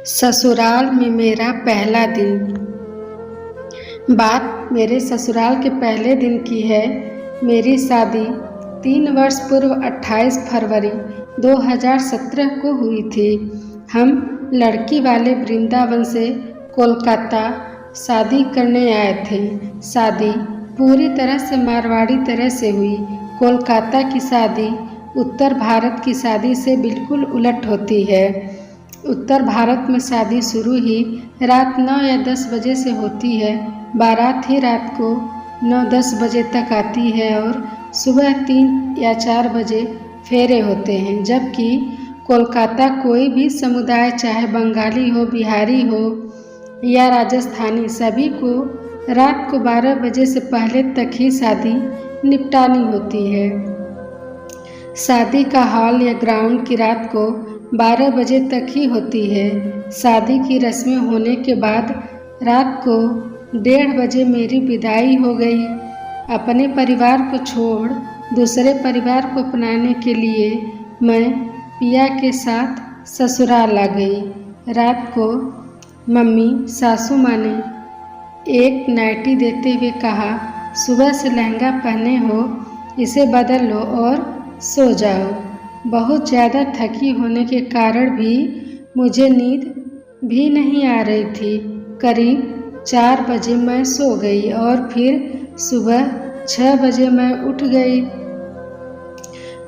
ससुराल में मेरा पहला दिन। बात मेरे ससुराल के पहले दिन की है। मेरी शादी 3 वर्ष पूर्व 28 फरवरी 2017 को हुई थी। हम लड़की वाले वृंदावन से कोलकाता शादी करने आए थे। शादी पूरी तरह से मारवाड़ी तरह से हुई। कोलकाता की शादी उत्तर भारत की शादी से बिल्कुल उलट होती है। उत्तर भारत में शादी शुरू ही रात 9 या 10 बजे से होती है। बारात ही रात को 9-10 बजे तक आती है और सुबह 3 या 4 बजे फेरे होते हैं। जबकि कोलकाता कोई भी समुदाय, चाहे बंगाली हो, बिहारी हो या राजस्थानी, सभी को रात को 12 बजे से पहले तक ही शादी निपटानी होती है। शादी का हॉल या ग्राउंड की रात को 12 बजे तक ही होती है। शादी की रस्में होने के बाद रात को 1:30 बजे मेरी विदाई हो गई। अपने परिवार को छोड़ दूसरे परिवार को अपनाने के लिए मैं पिया के साथ ससुराल आ गई। रात को मम्मी सासू माँ ने एक नाइटी देते हुए कहा, सुबह से लहंगा पहने हो, इसे बदल लो और सो जाओ। बहुत ज़्यादा थकी होने के कारण भी मुझे नींद भी नहीं आ रही थी। करीब 4 बजे मैं सो गई और फिर सुबह 6 बजे मैं उठ गई।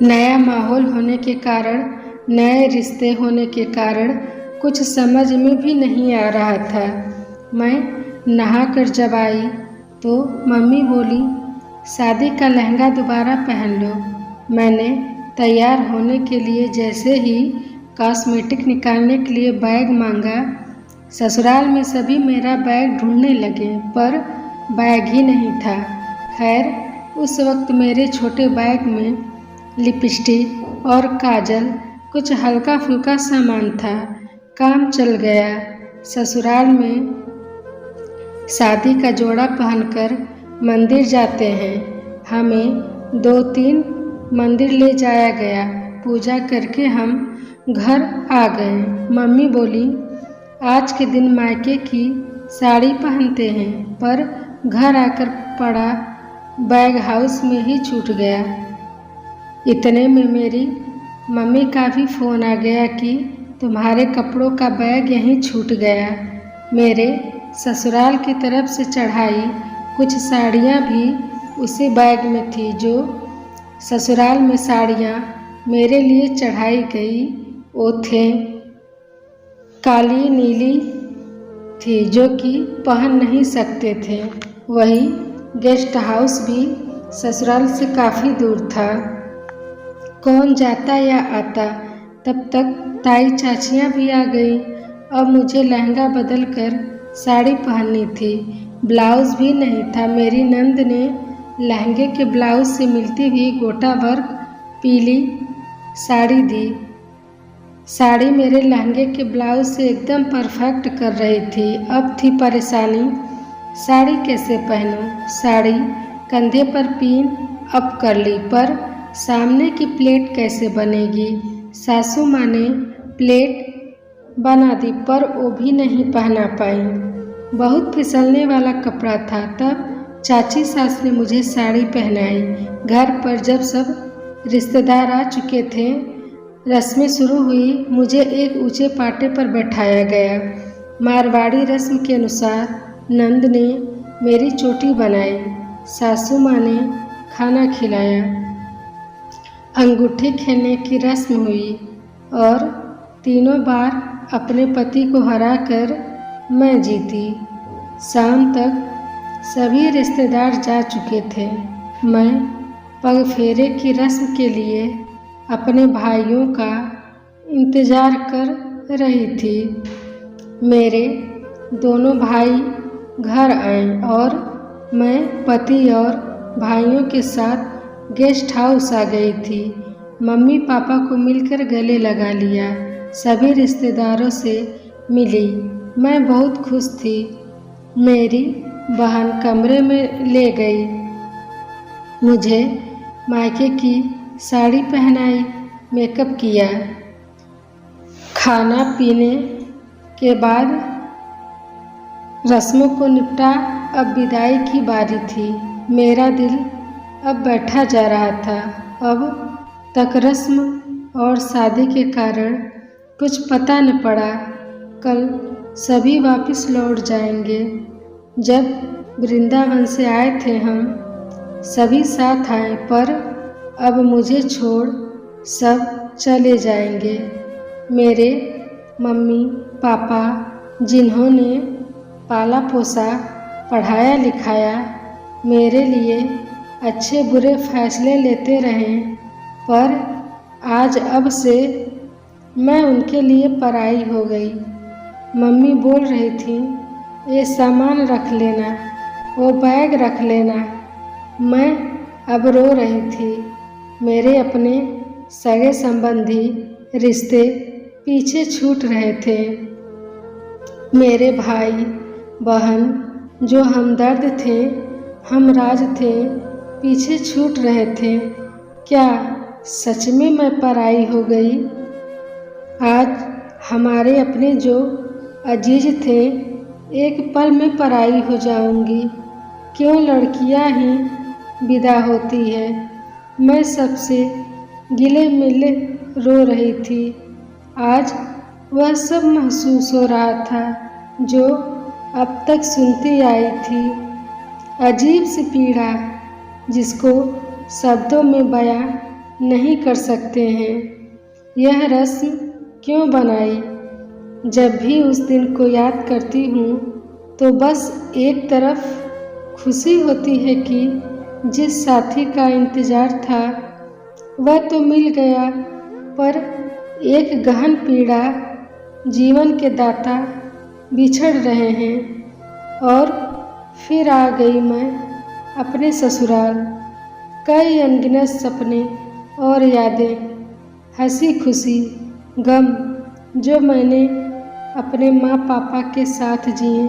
नया माहौल होने के कारण, नए रिश्ते होने के कारण कुछ समझ में भी नहीं आ रहा था। मैं नहाकर जब आई तो मम्मी बोली, शादी का लहंगा दोबारा पहन लो। मैंने तैयार होने के लिए जैसे ही कॉस्मेटिक निकालने के लिए बैग मांगा, ससुराल में सभी मेरा बैग ढूंढने लगे पर बैग ही नहीं था। खैर, उस वक्त मेरे छोटे बैग में लिपस्टिक और काजल, कुछ हल्का फुल्का सामान था। काम चल गया। ससुराल में शादी का जोड़ा पहनकर मंदिर जाते हैं। हमें 2-3 मंदिर ले जाया गया। पूजा करके हम घर आ गए। मम्मी बोली, आज के दिन मायके की साड़ी पहनते हैं, पर घर आकर पड़ा बैग हाउस में ही छूट गया। इतने में मेरी मम्मी का भी फ़ोन आ गया कि तुम्हारे कपड़ों का बैग यहीं छूट गया। मेरे ससुराल की तरफ से चढ़ाई कुछ साड़ियाँ भी उसी बैग में थी। जो ससुराल में साड़ियाँ मेरे लिए चढ़ाई गई वो थे काली नीली थी, जो कि पहन नहीं सकते थे। वही गेस्ट हाउस भी ससुराल से काफ़ी दूर था। कौन जाता या आता, तब तक ताई चाचियाँ भी आ गई। अब मुझे लहंगा बदल कर साड़ी पहननी थी। ब्लाउज़ भी नहीं था। मेरी नंद ने लहंगे के ब्लाउज से मिलती हुई गोटा वर्क पीली साड़ी दी। साड़ी मेरे लहंगे के ब्लाउज से एकदम परफेक्ट कर रही थी। अब थी परेशानी, साड़ी कैसे पहनूं। साड़ी कंधे पर पिन अप कर ली, पर सामने की प्लेट कैसे बनेगी। सासू माँ ने प्लेट बना दी, पर वो भी नहीं पहना पाई। बहुत फिसलने वाला कपड़ा था। तब चाची सास ने मुझे साड़ी पहनाई। घर पर जब सब रिश्तेदार आ चुके थे, रस्में शुरू हुई। मुझे एक ऊंचे पाटे पर बैठाया गया। मारवाड़ी रस्म के अनुसार नंद ने मेरी चोटी बनाई। सासू माँ ने खाना खिलाया। अंगूठी खेलने की रस्म हुई और तीनों बार अपने पति को हराकर मैं जीती। शाम तक सभी रिश्तेदार जा चुके थे। मैं पग फेरे की रस्म के लिए अपने भाइयों का इंतज़ार कर रही थी। मेरे दोनों भाई घर आए और मैं पति और भाइयों के साथ गेस्ट हाउस आ गई थी। मम्मी पापा को मिलकर गले लगा लिया। सभी रिश्तेदारों से मिली। मैं बहुत खुश थी। मेरी बहन कमरे में ले गई। मुझे मायके की साड़ी पहनाई, मेकअप किया। खाना पीने के बाद रस्मों को निपटा अब विदाई की बारी थी। मेरा दिल अब बैठा जा रहा था। अब तक रस्म और शादी के कारण कुछ पता न पड़ा। कल सभी वापस लौट जाएंगे। जब वृंदावन से आए थे हम सभी साथ आए, पर अब मुझे छोड़ सब चले जाएंगे। मेरे मम्मी पापा जिन्होंने पाला पोसा, पढ़ाया लिखाया, मेरे लिए अच्छे बुरे फैसले लेते रहे, पर आज अब से मैं उनके लिए पराई हो गई। मम्मी बोल रही थी, ये सामान रख लेना, वो बैग रख लेना। मैं अब रो रही थी। मेरे अपने सगे संबंधी रिश्ते पीछे छूट रहे थे। मेरे भाई बहन जो हमदर्द थे, हमराज थे, पीछे छूट रहे थे। क्या सच में मैं पराई हो गई? आज हमारे अपने जो अजीज थे, एक पल में पराई हो जाऊंगी। क्यों लड़कियां ही विदा होती है? मैं सबसे गिले मिले रो रही थी। आज वह सब महसूस हो रहा था जो अब तक सुनती आई थी। अजीब सी पीड़ा जिसको शब्दों में बयां नहीं कर सकते हैं। यह रस्म क्यों बनाई? जब भी उस दिन को याद करती हूँ तो बस एक तरफ खुशी होती है कि जिस साथी का इंतज़ार था वह तो मिल गया, पर एक गहन पीड़ा जीवन के दाता बिछड़ रहे हैं। और फिर आ गई मैं अपने ससुराल। कई अनगिनत सपने और यादें, हंसी खुशी गम जो मैंने अपने माँ पापा के साथ जिए।